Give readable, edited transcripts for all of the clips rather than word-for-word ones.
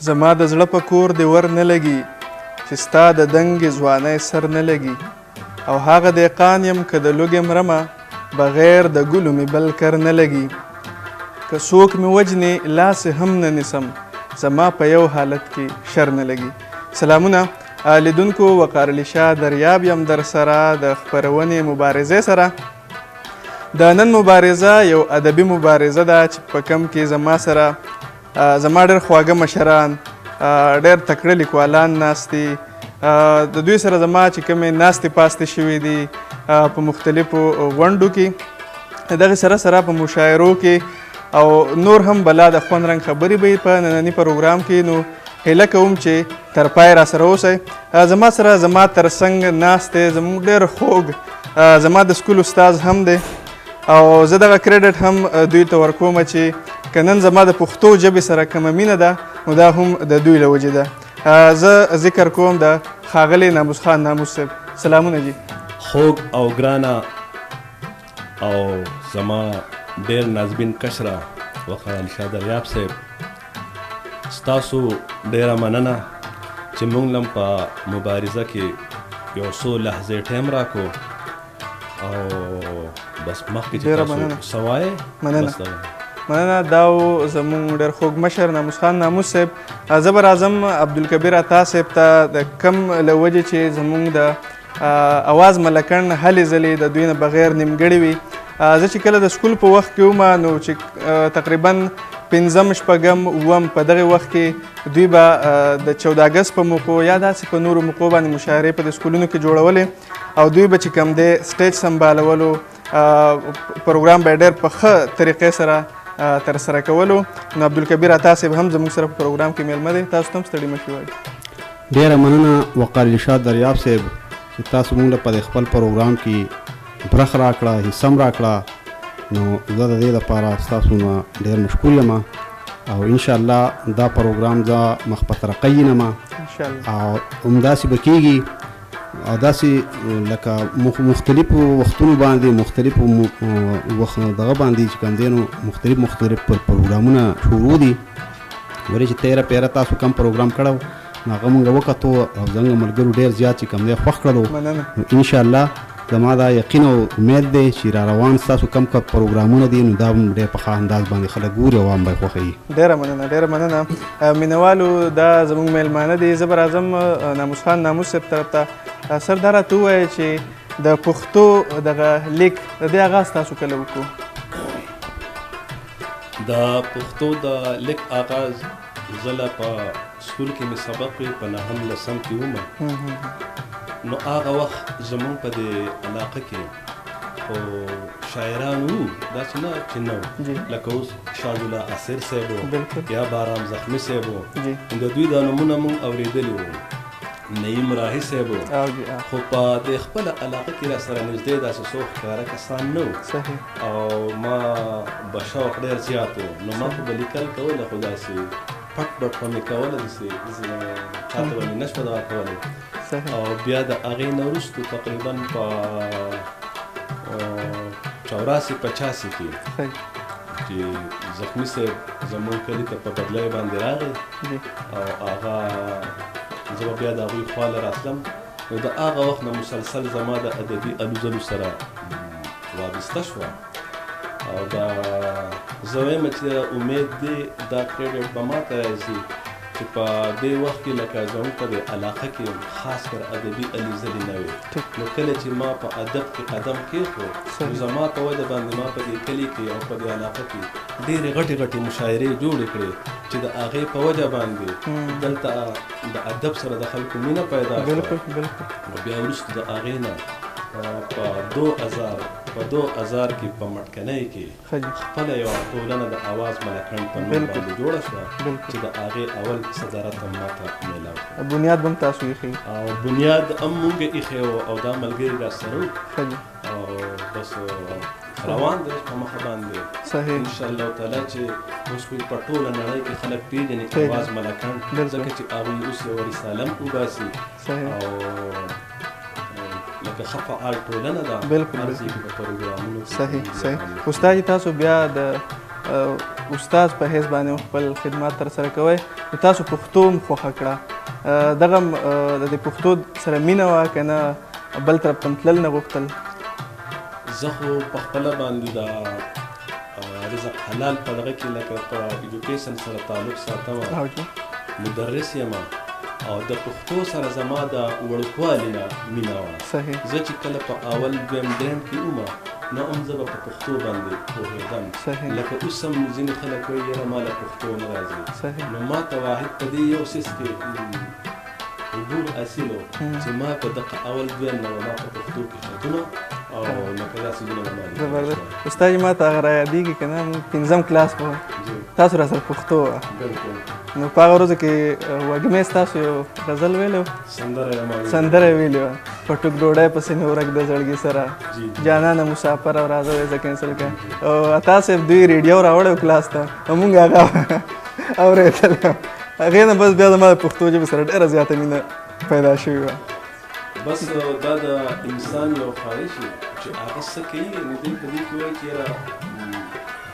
زما د زړه په کور دې ور نه لګي چې ستا د دنګې ځوانۍ سر نه لګي او هغه دهقان یم که د لوږې مرمه بغیر د ګلو مې بل کر نه لګي که څوک مې وجنې لاس هم نه نیسم زما په یو حالت کې شر نه لګي. سلامونه لیدونکو، وقار علي شاه دریاب یم در سره د خپرونې مبارزې سره. د نن مبارزه یو ادبي مبارزه ده چې په کم کې زما سره زما ډېر خواږه مشران، ډېر تکړه لیکوالان ناست دي. د دوی سره زما چې کومې ناستې پاستې شوي دي په مختلفو غونډو کې، دغې سره سره په مشاعرو کې او نور هم بلا د خوند رنګ خبرې به په ننني پروګرام کې. نو هیله کوم چې تر پای را سره اوسئ. زما سره زما تر څنګ ناست دی زموږ ډېر خوږ زما د سکول استاد هم دی او زه دغه کریډټ هم دوی ته ورکوم چې که نن زما د پښتو ژبې سره کومه مینه ده نو دا هم د دوی له وجې ده. زه ذکر کوم د ښاغلي ناموس خان ناموس صاحب. سلامونه جي. خوږ او ګرانه او زما ډېر نازبین کشره وقار علي شاه دریاب صاحب، ستاسو ډېره مننه چې موږ لم په مبارزه کې یو څو لحظې ټایم راکړو او بس مخکې چې تاسو څه وایئ. مننه. دا و زموږ ډېر خوږ مشر ناموس خان ناموس صاحب. زه به راځم عبدالکبیر عطا صاحب ته د کم له وجې چې زموږ د اواز ملکن هلې ځلې د دوی نه بغیر نیمګړې وي. زه چې کله د سکول په وخت کې وم نو چې تقریبا 5م 6م 7م په دغه وخت کې دوی به د 14 اګست په موقعو یا داسې په نورو موقعو باندې مشاعرې په د سکولونو کې جوړولې او دوی به چې کوم دی سټیج سمبالولو، پروګرام به ډېر په ښه طریقې سره ترسره کولو. نو عبدالکبیر عطا صاحب هم زموږ سره په پروګرام کې میلمه دی. تاسو ته هم ستړي مه شئ. ډېره مننه وقار علي شاه دریاب صاحب چې تاسو موږ له په خپل پروګرام کې برخه راکړه، حصه هم راکړه. نو زه د دې لپاره ستاسو نه ډېر مشکور یم او انشاءالله دا پروګرام زه مخ په ترقۍ ینم او همداسې به کېږي او داسې لکه مختلفو وختونو باندې مختلفو دغه باندې چې کوم دی نو مختلف پروګرامونه شروع دي. ولې چې تیره پیره تاسو کم پروګرام کړی نو هغه موږ وکتو او زموږ ملګرو ډېر زیات چې کوم دی خوښ کړلو. نو انشاءالله زما دا یقین او امید دی چې را روان ستاسو کم پروګرامونه دي نو دا هم ډېر په ښه انداز باندې خلک ګوري او هم به یې خوښوي. ډېره مننه. مینوالو دا زموږ میلمانه دي. زه به راځم ناموس خان ناموس صاحب طرف ته. سر دا راته ووایه چې د پښتو دغه لیک د دې آغاز تاسو کله وکړو؟ د پښتو د لیک آغاز زه لا په سکول کې مې سبق وي په 9م 10م کې وم. نو هغه وخت زمونږ په دې علاقه کې خو شاعران وو داسې نه چې نه وو لکه اوس شاهدالله اصیر صاحب یا بارام زخمي صاحب وو. د دوی دا نومونه مونږ اورېدلي وو. نعیم راهي صاحب وو. خو په دې خپله علاقه کې را سره نږدې داسې څوک ښکاره کسان نه وو او ما به شوق ډېر زیات و. نو ما خو به لیکل کوله خو داسې پټ پټ به مې کوله داسې چاته به مې نه شوه دغه کولی. او بیا د هغې نه وروستو تقریبا په 84-85 کې چې زخمي صاحب زموږ کلي ته په بدلی باندې راغی او هغه زه به بیا د هغوی خواله راتلم. نو د هغه وخت نه مسلسل زما د ادبي الوزلو سره وابسته شوه او دا زه وایم چې امید دی دا کریډټ به ما ته راځي چې په دې وخت کې لکه زموږ په دې علاقه کې خاص کر ادبي الوزلې نه وې. نو کله چې ما په ادب کې قدم کېښود نو زما په وجه باندې ما په دې کلي کې او په دې علاقه کې ډېرې غټې مشاعرې جوړې کړې چې د هغې په وجه باندې دلته د ادب سره د خلکو مینه پیدا شوه. نو بیا وروسته د هغې نه په 2000 کې په مټکنۍ کې خپله یوه ټولنه د اواز ملکن په نوم باندې جوړه شوه چې د هغې اول صدارت هم ماته میلاو کړ. بنیاد به هم تاسو ایښی او بنیاد هم مونږ ایښی و او دا ملګري راسره وو او بس روان دی په مخه باندې انشاءالله تعالی چې اوس خو په ټوله نړۍ کې خلک پېژني اواز ملکن ځکه چې هغوی اوس یوه رساله هم وباسي او لکه ښه فعال ټولنه ده. بالکل. صحیح. استاد تاسو بیا د استاد په حیث باندې خپل خدمات ترسره کوئ نو تاسو پښتو هم خوښه کړه دغه د دې پښتو سره مینه وه که نه بل طرف ته تلل نه غوښتل زه خو په خپله باندې د رزق حلال په دغه کې لکه په ایډوکیشن سره تعلق ساتم مدرس یم او د پښتو سره زما د وړوکوالي نه مینه وه زه چې کله په اول دویم دریم کې وم نو هم زه به په پښتو باندې پوهېدم لکه اوس هم ځینې خلک وایي یاره ما له پښتو نه راځي نو ما ته واحد په دې یو څیز کې حضور حاصل و چې ما په دغه اول دویم نه ما په پښتو کې خطونه او لکه داسې ځینې زبردست استاد ما ته هغه رايادېږي که نه موږ پنځم کلاس به تاسو را سره پښتو وه نو په هغه ورځو کې وږمې ستاسو یو غزل ویلی و سندره ویلې وه په ټوک ډوډۍ پسې مې ورک د زړګي سره جانانه مسافر او راځه وایي زه کینسل کړم او عطا صاحب دوی ریډیو راوړی و کلاس ته او مونږ هغه اورېدلی هغې نه بس بیا زما د پښتو ژبې سره ډېره زیاته مینه پیدا شوې وه بس دا د انسان یو خواهش چې هغه څه کوي نو دوی په دې کې وایي چې یاره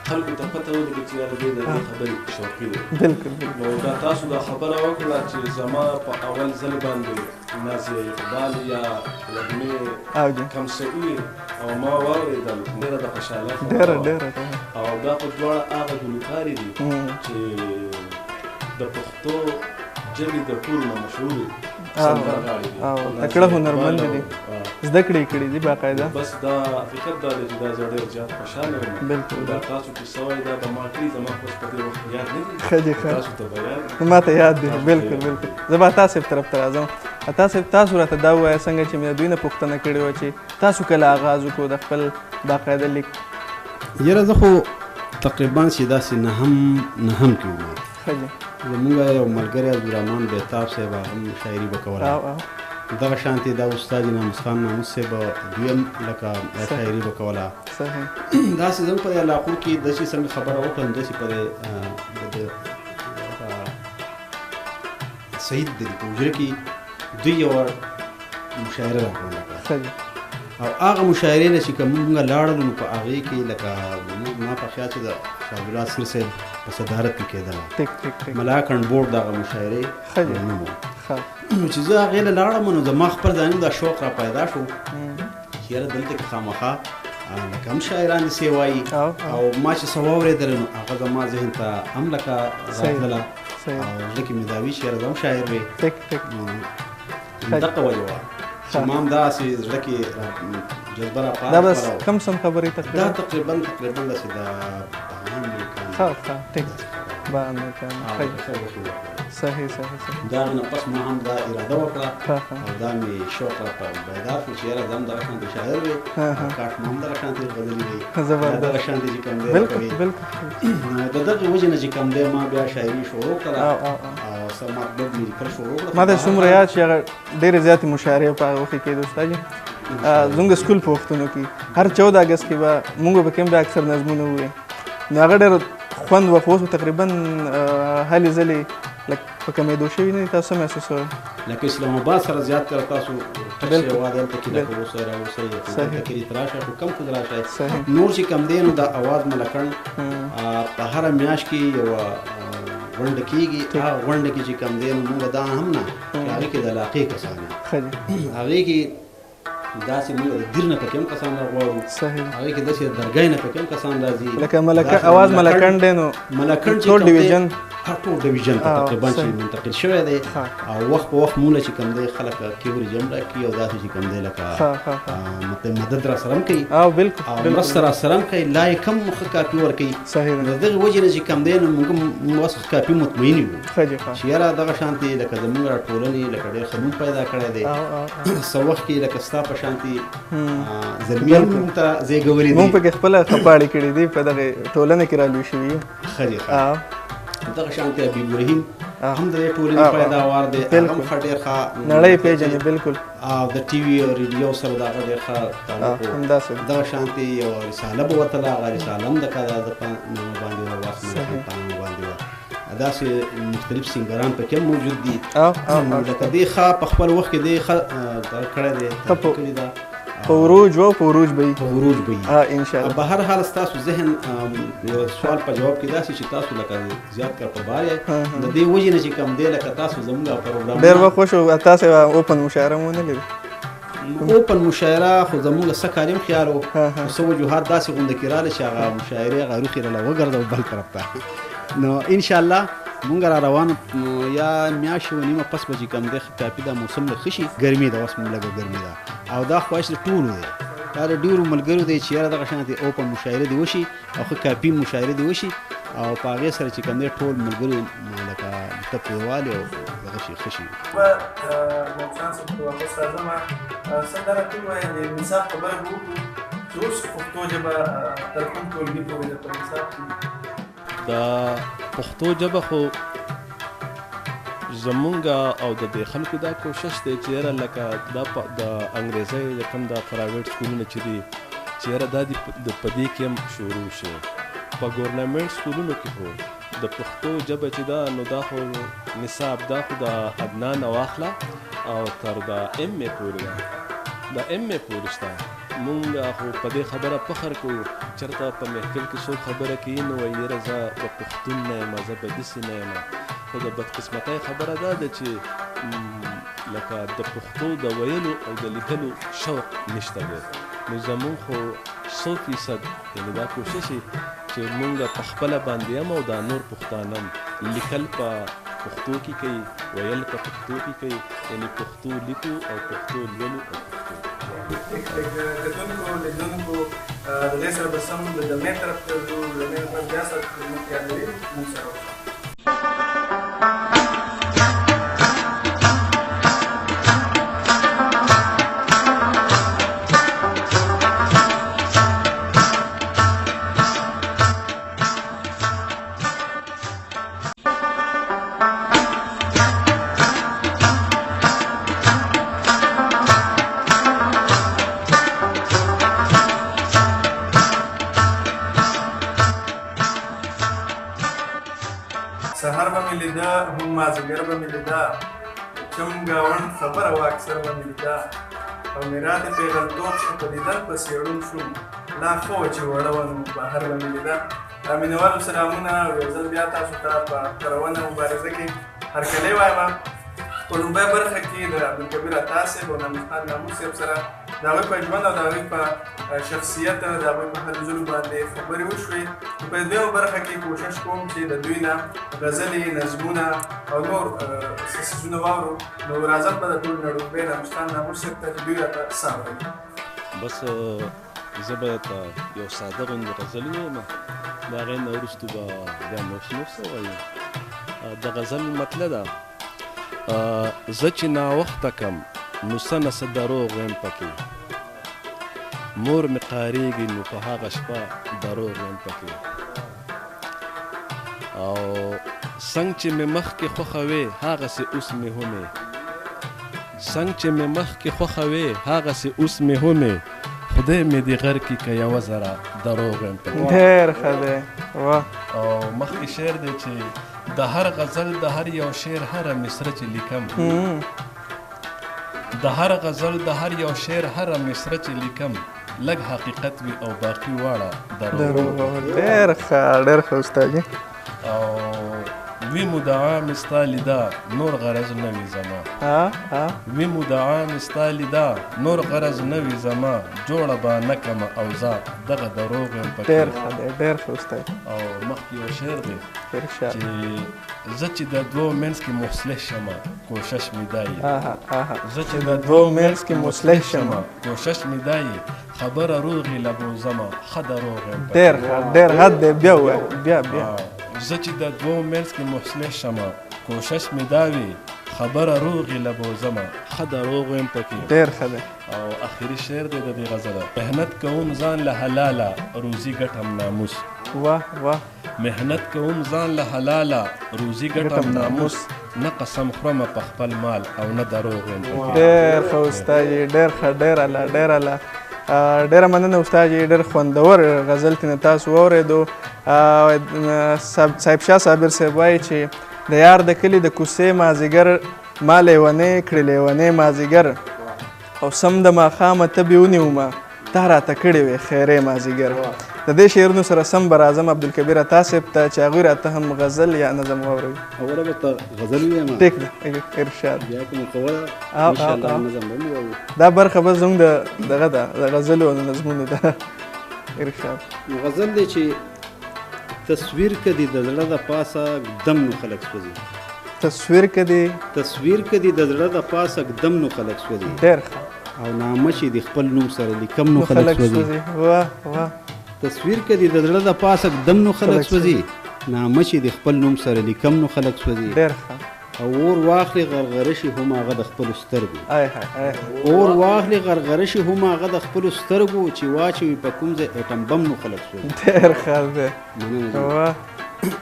خلکو ته پته ولګي چې یاره دی د دې خبرې شوقي دی بلکل نو دا تاسو دا خبره وکړه چې زما په اول ځل باندې نازیه اقبال یا وږمې کمسعي او ما واورېدل ډېره د خوشحالۍ ډېره او دا خو دواړه هغه ګلوکارې دي چې د پښتو ژبې د ټولو نه مشهورې سندرغاړې دي او تکړه هنرمند دي زده کړې کړي دي باقاعده بس دا حقیقت دا دی چې دا زه ډېر زیات خوشحاله یم بلکل دا تاسو چې څه وایي دا به ما کړي زما خو په دې وخت یاد نه دي ښه دي ښه تاسو ته به یاد ما ته یاد دي بلکل بلکل زه به عطا صاحب طرف ته راځم عطا صاحب تاسو راته دا ووایه څنګه چې مې د دوی نه پوښتنه کړې وه چې تاسو کله آغاز وکړو د خپل باقاعده لیک یاره زه خو تقریبا چې داسې نهم کې وم ښه دي زمونږ یو ملګری عبدالرحمن بیتاب صاحب هم شاعري به کوله دغه شانتې دا استاد ناموس خان ناموس صاحب دویم لکه شاعري به کوله داسې زموږ په دې علاقو کې داسې څنګه خبره وکړم داسې په دې سعید د حجره کې دوی یوه مشاعره راکړله او هغه مشاعرې نه چې کوم موږ لاړلو نو په هغې کې لکه ما په خیال چې د شاه عبدالله اصغر صاحب په صدارت کې کېدله ملاکنډ بورډ دغه مشاعرې نوم و نو چې زه هغې له لاړم نو زما خپل ځاني دا شوق را پیدا شو چې یاره دلته کې خامخا لکه هم شاعران داسې وایي او ما چې څه واورېدله نو هغه زما ذهن ته هم لکه راتلله او زړه کې مې دا وي چې یاره زه هم شاعر وې دغه وجه وه چې ما هم داسې زړه کې جذبه را پاته دا بس کم سم خبرې تقریبا دا تقریبا داسې د ټیک باندې صحیح دا نه پس ما هم دا اراده وکړه او دا مې شوق را پیدا شو چې یاره زه هم دغه شانتې شاعر وې کاش ما هم دغه شانتې غزلې وې دغه شانتې چې کوم دی نو د دغې وجې نه چې کوم دی ما بیا شاعري شروع کړه او څه مطلب مې لیکل شروع کړه ما ته څومره یاد چې هغه ډېرې زیاتې مشاعرې په هغه وخت کې کېدو استاد جي زموږ د سکول په وختونو کې هر 14 اګست کې به موږ به کوم اکثر نظمونه ووایو نو هغه ډېر خوند و خو اوس تقریبا هلې ځلې لکه په کمېدو شوي نه دي تاسو څه محسوسوئ لکه اسلام آباد سره زیات کړه تاسو ټک شوي دلته کې لکه اوسئ راوسئ دلته کې راشئ خو کم خود راشئ نور چې کم دی نو د اواز ملکنډ په هره میاشت کې یوه غونډه کېږي هغه غونډه کې چې کم دی نو موږ دا هم نه چې هغې کې د علاقې کسان یو هغې کې داسې موږ د دیر نه پکې هم کسان راغواړو هغې کې داسې د درګۍ نه پکې هم کسان راځي لکه اواز ملکنډ دی نو ملکنډ ټول ډیویژن ټول ډیویژن ته تقریبا چې منتقل شوی دی او وخت په وخت موږ چې کوم دی خلک کیوري جمع راکړي او داسې چې کوم دی لکه مدد را سره هم کوي او بالکل مرسته را سره هم کوي لا یې کم ښه کاپي ورکوي د دغې وجې نه چې کوم دی نو موږ اوس کاپي مطمئن یو چې یاره دغه شانتې لکه زموږ را ټولنې لکه ډېر ښه نوم پیدا کړی دی څه وخت کې لکه ستا په شانتې زلمیان موږ ته زیږولي دي موږ پکې خپله خپاړې کړي دي په دغې ټولنه کې را لوی شوي یو ښه دي دغه شانتې حبیب الرحیم هم د دې ټولنې پیداوار دی هغه هم ښه ډېر ښه نړۍ پېژني بالکل او د ټي وي او ریډیو سره د هغه ډېر ښه تعلق دغه شانتې یوه رساله به وتله هغه رساله هم د په نامه باندې وه واسمه په نامه باندې وه داسې مختلف سینګران پکې هم موجود دي لکه دې ښه په خپل وخت کې دې ښه کړی دی کړې ده په عروج و په عروج به په عروج به وي انشاءالله. په هر حال ستاسو ذهن یو سوال په جواب کې داسې چې تاسو لکه زیات کار په بار یې د دې وجې نه چې کم دی لکه تاسو زموږ پروګرام ډېر به خوښ وو تاسې اوپن مشاعره مو نه لري. اوپن مشاعره خو زموږ څه کاریم خیال وو څه وجوهات داسې غونډه کې راغلې چې هغه مشاعرې هغه روخې راله وګرځو بل طرف ته. نو انشاءالله مونږ را روان یا میاشتې و نیمه پس به چې کوم دی کافي دا موسم له ښه شي ګرمي ده اوس مو لږه ګرمي ده او دا خواهش د ټولو دی دا د ډېرو ملګرو دی چې یاره دغه شانتې اوپن مشاعرې دې وشي او ښه کافي مشاعرې دې وشي او په هغې سره چې کوم دی ټول ملګرو لکه ته پوهوالې او دغه شي ښه شي. سندره ټول وایي د انصاف خبره به وکړو چې اوس پښتو ژبه تر کوم ټولګي پورې ده په انصاف کې د پښتو ژبه خو زمونږ او د دې خلکو دا کوشش دی چې یاره لکه دا د انګریزۍ د کوم دا پرایویټ سکولونه چې دي چې یاره دا د په دې کې هم شروع شي په ګورنمنټ سکولونو کې خو د پښتو ژبه چې ده نو دا خو نصاب دا خو د ادنا نه واخله او تر د ایم ای پورې ده د ایم ای پورې شته. مونږ خو په دې خبره فخر کوو چېرته په محفل کې څوک خبره کوي نو وایي یاره زه د پښتون نه یم زه به داسې نه یم خو د بدقسمتۍ خبره دا ده چې لکه د پښتو د ویلو او د لیکلو شوق نشته دی. نو زمونږ خو 100% یعنې دا کوشش چې مونږ په خپله باندې هم او دا نور پښتانه هم لیکل په پښتو کې کوي ویل په پښتو کې کوي یعنې پښتو لیکو او پښتو لولو او پښتو کتونکو لیدونکو د دې سره به سم د دمې طرف ته ځو د دمې طرف بیا سره خدمت یاد لري موږ سره وکړو. سهار به مې لیده هم مازدیګر به مې لیده چم ګاونډ خبره وه اکثر به مې لیده او میرات پیغلتوب شو په دیدن پسې ړوند شوم لا ښه وه چې وړه وه نو بهر به مې لیده. مینوالو سلامونه او یو ځل بیا تاسو ته په خپرونه مبارزه کې هرکلی وایم. په لومړۍ برخه کې د عبدالکبیر عطا صاحب او نامحمد ناموس صاحب سره د هغوی په ژوند او د هغوی په شخصیت د هغوی په هلو ځلو باندې خبرې وشوې. په دویمه برخه کې کوشش کوم چې د دوی نه غزلې نظمونه او نور څه څیزونه واورو. نو راځم به د ټول نړومبی نامستان ناموس صاحب ته چې دوی راته څه اورئ. بس زه به درته یو ساده غوندې غزل ووایم د هغې نه وروستو به بیا نور څه ووایو. د غزل مطلع ده زه چې ناوخته کم نو څه نه څه دروغ ویم پکې مور مې قاریږي نو په هغه شپه دروغ ویم پکې او څنګ چې مې مخکې خوښه وې هغسې اوس مې همې څنګ چې مې مخکې خوښه وې هغسې اوس مې همې خدای مې دې غر کې که یوه ذره دروغ ویم پکې. ډېر ښه دی. او مخکې شعر دی چې د هر غزل د هر یو شعر هره مصره چې لیکم د هر غزل د هر یو شعر هره مصره چې لیکم لږ حقیقت وي او باقي واړه دروغ. ډېر ښه ډېر ښه استاد جي. او وی مدعا مې ستا لیدا نور غرض نه وي زما وی مدعا مې ستا لیدا نور غرض نه وي زما جوړه به نه کړمه اوضاع دغه دروغ یم پکې. ډېر ښه دی ډېر ښه استاد. او مخکې یو شعر دی چې زه چې د دوو منځ کې مصلح شمه کوشش مې دا یي زه چې د دوو منځ کې مصلح شمه کوشش مې دا یي خبره روغې لبوزمه ښه دروغ یم. ډېر ښه ډېر حد دی بیا ووایه بیا بیا. زه چې د دوو منځ کې مصلح شمه کوشش مې دا وي خبره روغې لبوزمه ښه دروغ ویم پکې. ډېر ښه دی. او آخري شعر دی د دې غزله محنت کوم ځان له حلاله روزي ګټم ناموس. واه واه. محنت کوم ځان له حلاله روزي ګټم ناموس نه قسم خورمه په خپل مال او نه دروغ ویم پکې. ډېر ښه استاد جي ډېر ښه ډېر اله ډېر اله. ډېره مننه استاد جي ډېر خوندور غزل ترې تاسو واورېدو. صاحب شاه صابر صاحب وایي چې د یار د کلي د کوڅې مازدیګر ما لیونی کړې لیونی مازدیګر او سم د ماښامه تبې ونیومه تا راته کړې وې خیرې مازدیګر د دې شعرونو سره سم به راځم عبدالکبیر عطا صاحب ته چې هغوی راته هم غزل یا نظم واوروي اوله به ته غزل ووایم ټیک ده ارشاد بیا که مقوله انشاءالله نظم به ووایو دا برخه به زموږ د دغه ده د غزلو او د نظمونو ده ارشاد نو غزل دی چې تصویر کدي د زړه د پاسه دم نو خلک سوځي تصویر کدي تصویر کدي د زړه د پاسه دم نو خلک سوځي ډېر ښه او نامه چې د خپل نوم سره لیکم نو خلک سوځي واه واه تصویر کدي د زړه د پاسه دم نو خلک سوځي نامه چې د خپل نوم سره لیکم نو خلک سوځي ډېر ښه او اور واخلي غرغره شي هم هغه د خپلو سترګو آی های اور واخلي غرغره شي هم هغه د خپلو سترګو چې واچوي په کوم ځای اټم بم نو خلک سوځي ډېر ښه دی مننه واه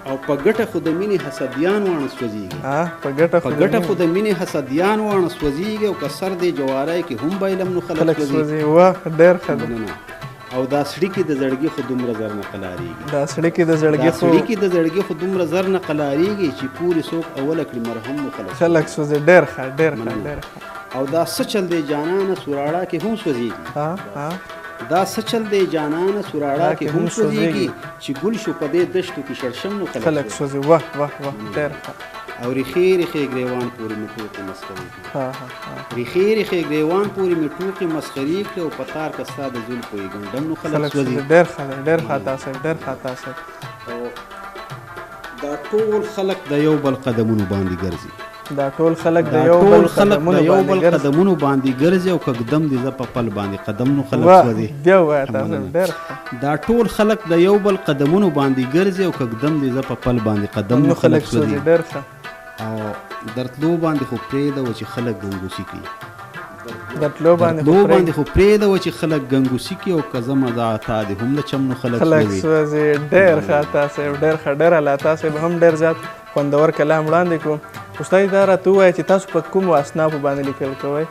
او په ګټه خو د مینې حسدیان واڼه سوځېږي په ګټه خو د مینې حسدیان واڼه سوځېږي او که سر دې جواری کې هم بایلم نو خلک سوځي واه ډېر ښه دی او دا سړي کې د زړګي خو دومره زر نه قلاریږي دا سړي کې د زړګي خو دومره زر نه قلاریږي چې پورې څوک اوله کړي مرهم نو خلک سوځي ډېر ښه او دا څه چل دی جانانه سوراړه کې هم سوځېږي دا څه چل دی جانانه سوراړه کې هم سوځېږي چې ګل شو په دې دشتو کې شړشم نو خلک سوځي واه واه واه ډېر ښه او ریخې ریخې ګریوان پورې مې ټوکې مسخرې کړې ریخې ریخې ګریوان پورې مې ټوکې مسخرې کړې او په تار که ستا د زلفو یې ګنډم نو خلک سوځي ډېر ښه دی ډېر ښه تاسو ډېر ښه تاسو او دا ټول خلک د یو بل قدمونو باندې ګرځي دا ټول خلک د یو بل قدمونو باندې ګرځي او کقدم دې زه په پل باندې قدم نو خلک سوځي بیا وایه تاسو ډېر دا ټول خلک د یو بل قدمونو باندې ګرځي او کقدم دې زه په پل باندې قدم نو خلک سوځي ډېر ښه او درتلو باندې خو پرېږده و چې خلک ګنګوسي کړي درتلو باندې خو پرېږده و چې خلک ګنګوسي کړي او که زه مزه تا دې هم د چم نو خلک سوځي ډېر ښه تاسو ډېر ښه ډېر اعلی تاسو هم ډېر زیات خوندور کلام وړاندې کړو استاد دا راته ووایه چې تاسو په کومو اصنافو باندې لیکل کوئ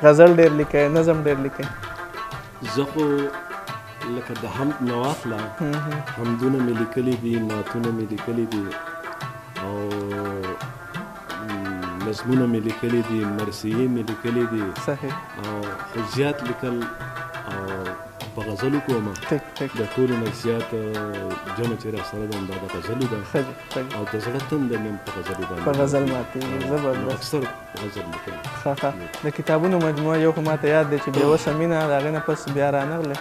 غزل ډېر لیکئ نظم ډېر لیکئ زه خو لکه د حمد نه واخله حمدونه مې لیکلي دي نعتونه مې لیکلي دي او نظمونه مې لیکلي دي مرثیې مې لیکلي دي صحیح او خو زیات لیکل او په غزلو کوم د ټولو نه زیات جمع چې راسره ده همدا د غزلو ده او د زړه تنده مې په غزلو باندې په غزل ماتېږي زبردست اکثر غزل لیکل د کتابونو مجموعه یو خو ماته یاد دی چې بې وسه مینه د هغې نه پس بیا رانغلی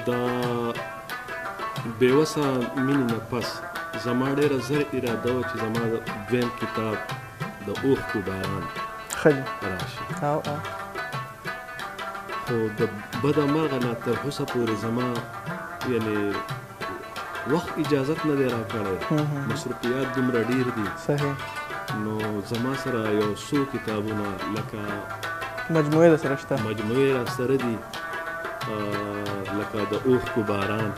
د بې وسه مینې نه پس زما ډېره زر اراده وه چې زما دویم کتاب د اوښکو باران راشي خو د بده مرغه نه تر اوسه پورې زما یعنې وخت اجازت نه دی راکړی مصروفیات دومره ډېر دي نو زما سره یو څو کتابونه لکه مجموعې درسره شته مجموعې راسره دي لکه د اوښکو باران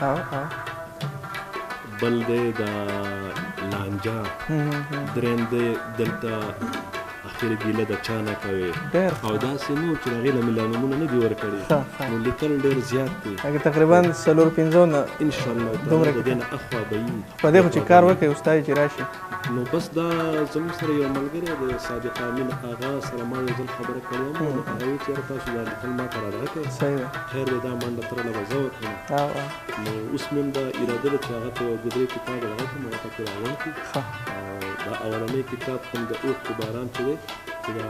بل دی د لانجه درېیم دی دلته اخر ګیله د چا نه کوې او داسې نو چې د هغې له مې لا نومونه نه دي ورکړي نو لیکل ډېر زیات دي هغې تقریبا 4-5 نه انشاءالله تعالی د دې نه اخوا به وي په دې خو چې کار وکړئ استاد چې راشي نو بس دا زموږ سره یو ملګری د صادق امین اغا سره ما یو ځل خبره کړې وم نو هغه ویل چې یاره تاسو دا لیکل ما ته راډغه کړئ خیر دی دا منډه ترله به زه وکړم نو اوس مې هم دا اراده ده چې هغه ته یو 2-3 کتاب راغلی کړم هغه پکې راغونډ کړي دا اولنی کتاب کوم د اوښکو باران چې دی چې دا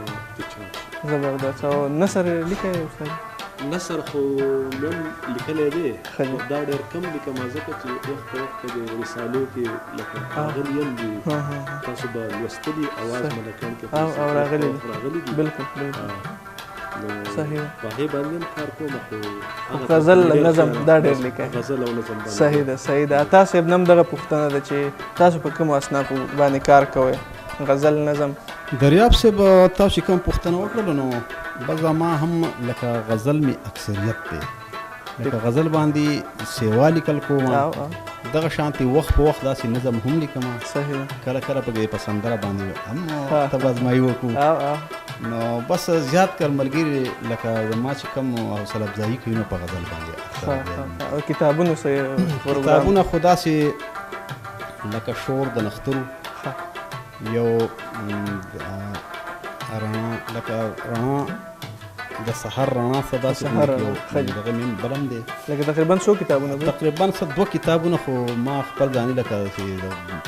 چاپ زبردست او نثر لیکئ استاد نثر خو مې هم لیکلی دی دا ډېر کم لیکم ځکه چې وخت په وخت د رسالو کې لکه راغلي یم دي تاسو به لوستلي اواز ملکان کې او راغلي دي بلکل صحیح په هغې باندې هم کار کوم خو غزل نظم دا ډېر لیکئ غزل او نظم باندې صحیح ده صحیح ده عطا صاحب نه هم دغه پوښتنه ده چې تاسو په کومو اصنافو باندې کار کوئ غزل نظم دریاب صاحب تاسو کوم پوښتنه وکړله نو بس ما هم لکه غزل مې اکثریت دی لکه غزل باندې سیوا لیکل کوم دغه شانتي وخت په وخت داسې نظم هم لیکم صحیح کله کله پکې په سندره باندې هم طب ازمایي وکړو نو بس زیات کر ملګري لکه زما چې کوم حوصله افزایي کوي نو په غزل باندې او کتابونو خو داسې لکه شور د نخترو یو رڼا لکه رڼا د سحر رڼا څه داسې سحر یو رڼا، ښه دي. دغه مې بلم دی لکه تقریبا څو کتابونه به تقریبا څه 2 کتابونه خو ما خپل ځاني لکه چې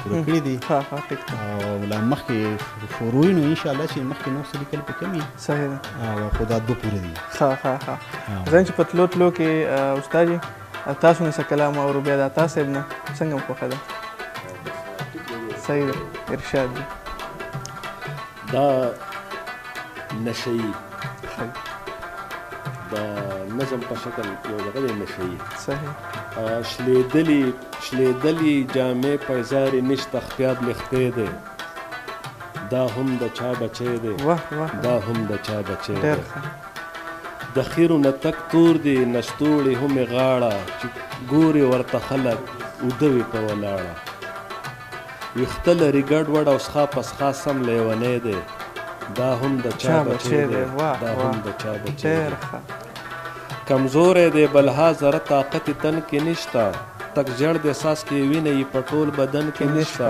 پوره کړي دي ها ها ټیک ده. او لا مخکې شروع نو انشاءالله چې مخکې نور څه لیکل پکې کم وي صحیح ده. او خو دا 2 پوره دي ها ها ها زه چې په تلو تلو کې استاد جي تاسو نه څه کلام اورو بیا د تا صاحب نه څنګه مو خوښه ده صحیح ده ارشاد دی دا نشئی د نظم په شکل یو دغه دی نشئی صحیح شلیدلی جامې پیزارې نشته خپیاب لختې دی دا هم د چا بچی دی واه واه دا هم د چا بچی دی ډېر ښه د خیرو نه تک تور دی نشتوړې همې غاړه چې ګورې ورته خلک اوده وي په ولاړه ویښته لري ګډوډ او سخا پسخا سم لیونی دی دا هم د چا بچی دی دا هم د چا بچی ډېر دی ښه کمزوری دی بلها زره طاقت تن کې نشته تک جړ د ساس کې وینه یې په ټول بدن کې نشته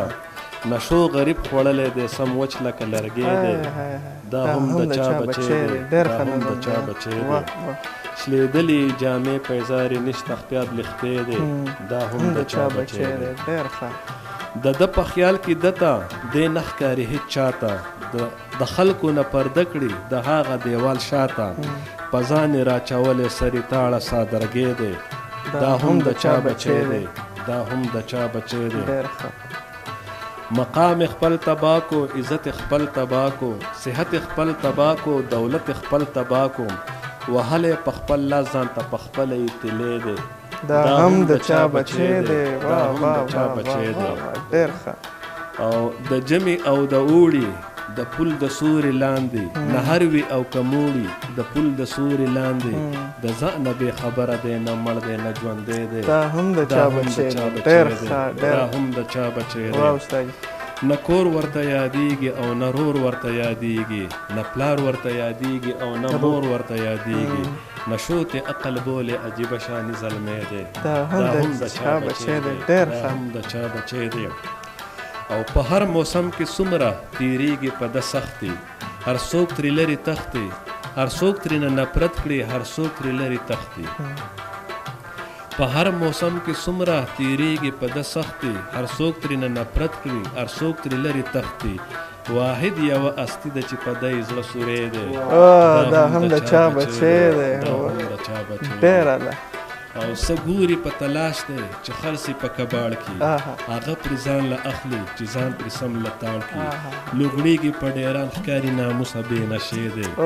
نشو غریب خوړلی دی سم وچ لکه لرګی دی دا هم د چا بچی دی دا هم د چا بچی دی شلیدلی جامې پیزارې نشته خپیاب لختې دی دا هم د چا بچی دی ډېر ښه د ده په خیال کې دته دی نه ښکاري هېڅ چاته د خلکو نه پرده کړي د هغه دیوال شاته په ځان یې راچولی سرې تاړه سادرګی دی دا هم د چا بچی دی دا هم د چا بچی دی ډېر ښه مقام خپل تباکو عزت خپل تباکو صحت خپل تباکو دولت خپل تباکو وهلی په خپل لاس ځان ته په خپله یې تلی دی دا هم د چا بچی دی دا هم د چا بچی دی ډېر ښه او د جمع او د اوړي د پل د سوري لاندې نهر وي او کموړي د پل د سوري لاندې د ځان نه بې خبره دی نه مړ دی نه ژوندی دی دا هم د چا بچی دی ډېر ښه دا هم د چا بچی دی واه استاد نه کور ورته یادیږي او نه رور ورته یادیږي نه پلار ورته یادیږي او نه مور ورته یادیږي نشوت عقل بولې عجیبه شانې زلمی دی دا هم د چا بچی دی ډېر ښه هم د چا بچی دی او په هر موسم کې څومره تیریږي په ده سختي هر څوک ترې لرې تښتي هر څوک ترېنه نفرت کړي هر څوک ترې لرې تښتي په هر موسم کې څومره تیریږي په ده سختي هر څوک ترېنه نفرت کړي هر څوک ترې لرې تښتي واحد یوه اصلي ده چې په ده یې زړه سوری دی دا هم د چا بچی دی ډېره ده او څه ګوري په تلاش دی چې خرڅي په کباړ کې هغه پرې ځان له اخلي چې ځان پرې سم له تاړ کې لوګړېږي په ډېران ښکاري ناموسه بې نشې دی دا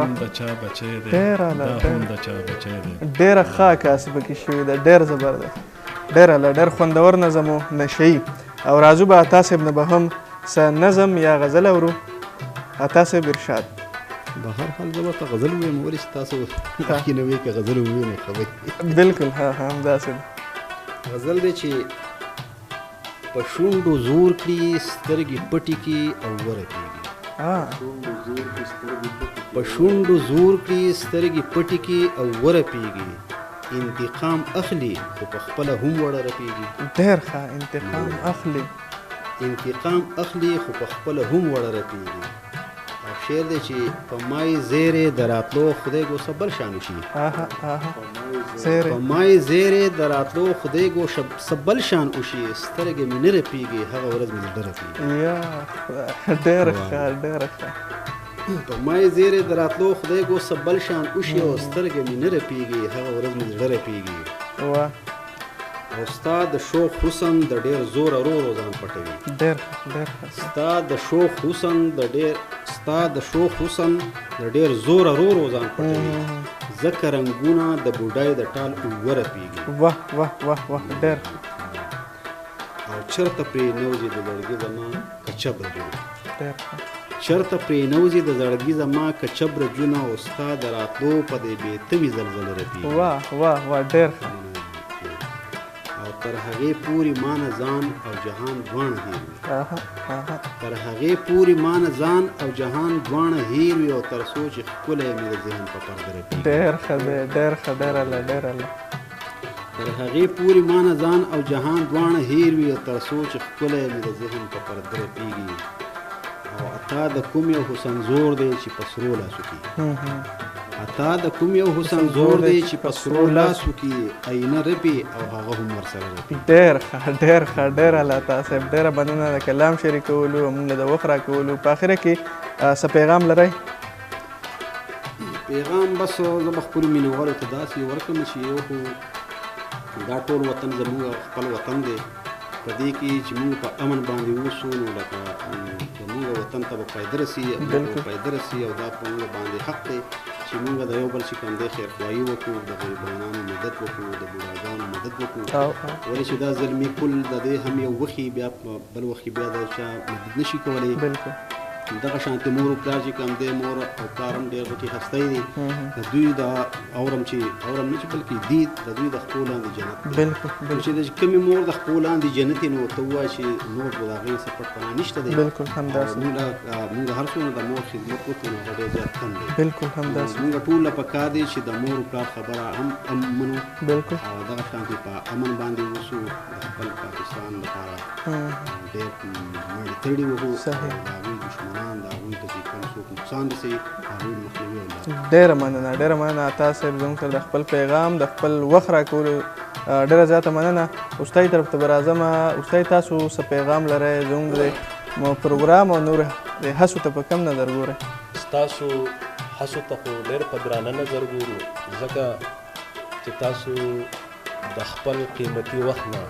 هم د چا بچی دی دا هم د چا بچی دی ډېره ښه عکاسي پکې شوې ده ډېر زبردست ډېر خوندور نظم و نشهیي او راځو به عطا صاحب نه به هم څه نظم یا غزل اورو عطا صاحب ارشاد به هر حال زه ورته غزل ووایم ولې چې تاسو مخکې نه وایي که غزل ووایو نو ښه وایي بلکل ها همداسې ده غزل دی چې په شونډو زور کړي سترګې پټې کړي او ورپېږي په شونډو زور کړي سترګې پټې کړي او ورپېږي انتقام اخلي خو په خپله هم وړه رپېږي ډېر ښه انتقام اخلي خو په خپله هم وړه رپېږي شعر دی چې په مای زیرې د راتلو خدای ګو څه بل شان وشي په مای زیرې د راتلو خدای ګو څه بل شان وشي سترګې مې نه رپېږي هغه ورځ مې زړه رپېږي ډېر ښه په مای زیرې د راتلو خدای ګو څه بل شان وشي او سترګې مې نه رپېږي هغه ورځ مې زړه رپېږي او ستا د شوق حسن د ډېر زور ورو ځان پټوي ستا د شوق حسن د ډېر زور ورو ځان پټوي ځکه رنګونه د بوډۍ د ټال ورپېږي ډېر او چرته پرې نوځي د زړګي زما که چبره جونه چرته پرې نوځي د زړګي زما که چبره جونه او ستا د راتلو په دې بېتمې زلزله رپېږي ډېر تر هغې پورې ما نه ځان او جهان دواړه هېر وي تر هغې پورې ما نه ځان او جهان دواړه هېر وي او تر څو چې ښکلی مې د ذهن په پرده رپېږي تر هغې پورې ما نه ځان او جهان دواړه هېر وي او تر څو چې ښکلی مې د ذهن په پرده رپېږي او تا د کوم یو حسن زور دی چې په سرو لاسو کې تا د کوم یو حسن زور دی چې په سرو لاسو کې آینه رپي او هغه هم ورسره رپي. ډېر ښه ډېر الله تعالی صاحب ډېره مننه د کلام شریکولو موږ د وخت راکولو. په اخره کې څه پیغام لرئ؟ پیغام بس زه به خپلو مینهوالو ته داسې ورکړم چې یو خو دا ټول وطن زموږ خپل وطن دی، په دې کې چې موږ په امن باندې اوسو نو لکه زموږ وطن ته به فایده رسي او دا په موږ باندې حق دی چې موږ د یو بل چې کوم دی خیرخواهي وکړو، د غریبانو مدد وکړو، د بوډاګانو مدد وکړو. ولې چې دا زلمي کل د دې هم یو وخي بیا بل وخي بیا د چا مدد نشي کولی. دغه شانتې مور او پلار چې کوم دی مور او پلار هم ډېر غټې هستی دي، د دوی د اورم نه چې بلکې دي د دوی د خپل لاندې جنت دی. چې د کومې مور د خپل لاندې جنت یې نو ته ووایه چې نور به د هغې څه پټ پناه نشته دی. مونږ هر څومره د مور خدمت وکړو نو هغه ډېر زیات کم دی. مونږ ټول له پکار دی چې د مور او پلار خبره هم منو او دغه شانتې په امن باندې اوسو، د خپل پاکستان لپاره ډېر مړې تړي وکړو، د هغوی دشمنان د هغوی ته چې کوم څوک نقصان رسوي هغوی مخنیوي وکړو. ډېره مننه عطا صاحب زموږ سره د خپل پیغام د خپل وخت راکولو ډېره زیاته مننه. استاد طرف ته به راځم. استاد تاسو څه پیغام لرئ زموږ د پروګرام او نور د هڅو ته په کوم نظر ګورئ؟ ستاسو هڅو ته خو ډېر په درانه نظر ګورو، ځکه چې تاسو د خپل قیمتي وخت نه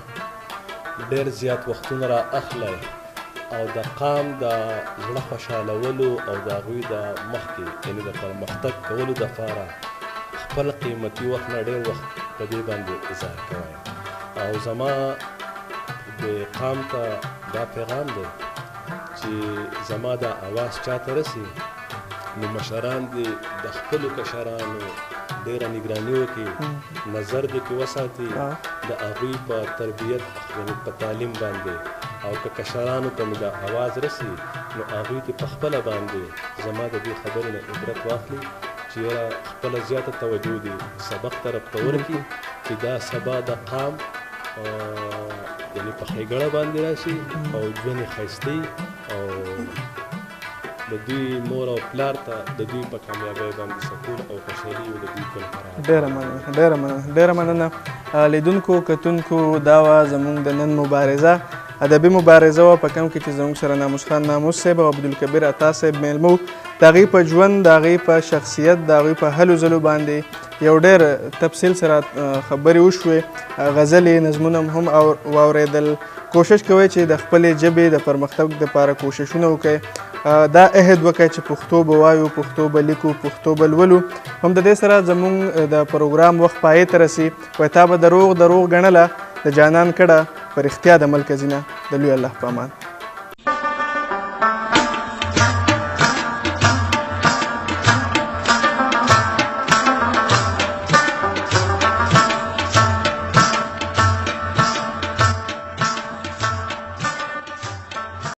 ډېر زیات وختونه را اخلئ او د قام د زړه خوشحالولو او د هغوی د مخکې یعنې د پرمختګ کولو دپاره خپل قیمتي وخت نه ډېر وخت په دې باندې اظهار کوئ. او زما د قام ته دا پیغام دی چې زما د اواز چاته رسي نو مشران دې د خپلو کشرانو ډېره نګراني وکړي، نظر دې پرې وساتي د هغوی په تربیت یعنې په تعلیم باندې، او که کشرانو ته مې د اواز رسي نو هغوی دې په خپله باندې زما د دې خبرې نه عبرت واخلي چې یاره خپله زیاته توجه دې سبق طرف ته ورکړي چې دا سبا د قام یعنې په ښېګړه باندې راشي او ژوند یې ښایسته او د دوی مور او پلار ته د دوی په کامیابۍ باندې سکون او خوشحالي او د دوی ټول قرار. ډېره مننه لیدونکو کتونکو. دا وه زموږ د نن مبارزه، ادبي مبارزه وه په کوم کې چې زموږ سره ناموس خان ناموس صاحب او عبدالکبیر عطا صاحب میلمه وو. د هغوی په ژوند، د هغوی په شخصیت، د هغوی په هلو ځلو باندې یو ډېر تفصیل سره خبرې وشوې، غزلې نظمونه هم واورېدل. کوشش کوئ چې د خپلې ژبې د پرمختګ دپاره کوششونه وکړئ. دا عهد وکړئ چې پښتو به وایو، پښتو به لیکو، پښتو به لولو. هم د دې سره زموږ د پروګرام وخت پای ته رسي. وایي تا به دروغ ګڼله د جانان کډه په رښتیا د ملک ځینه. د لوی الله په امان.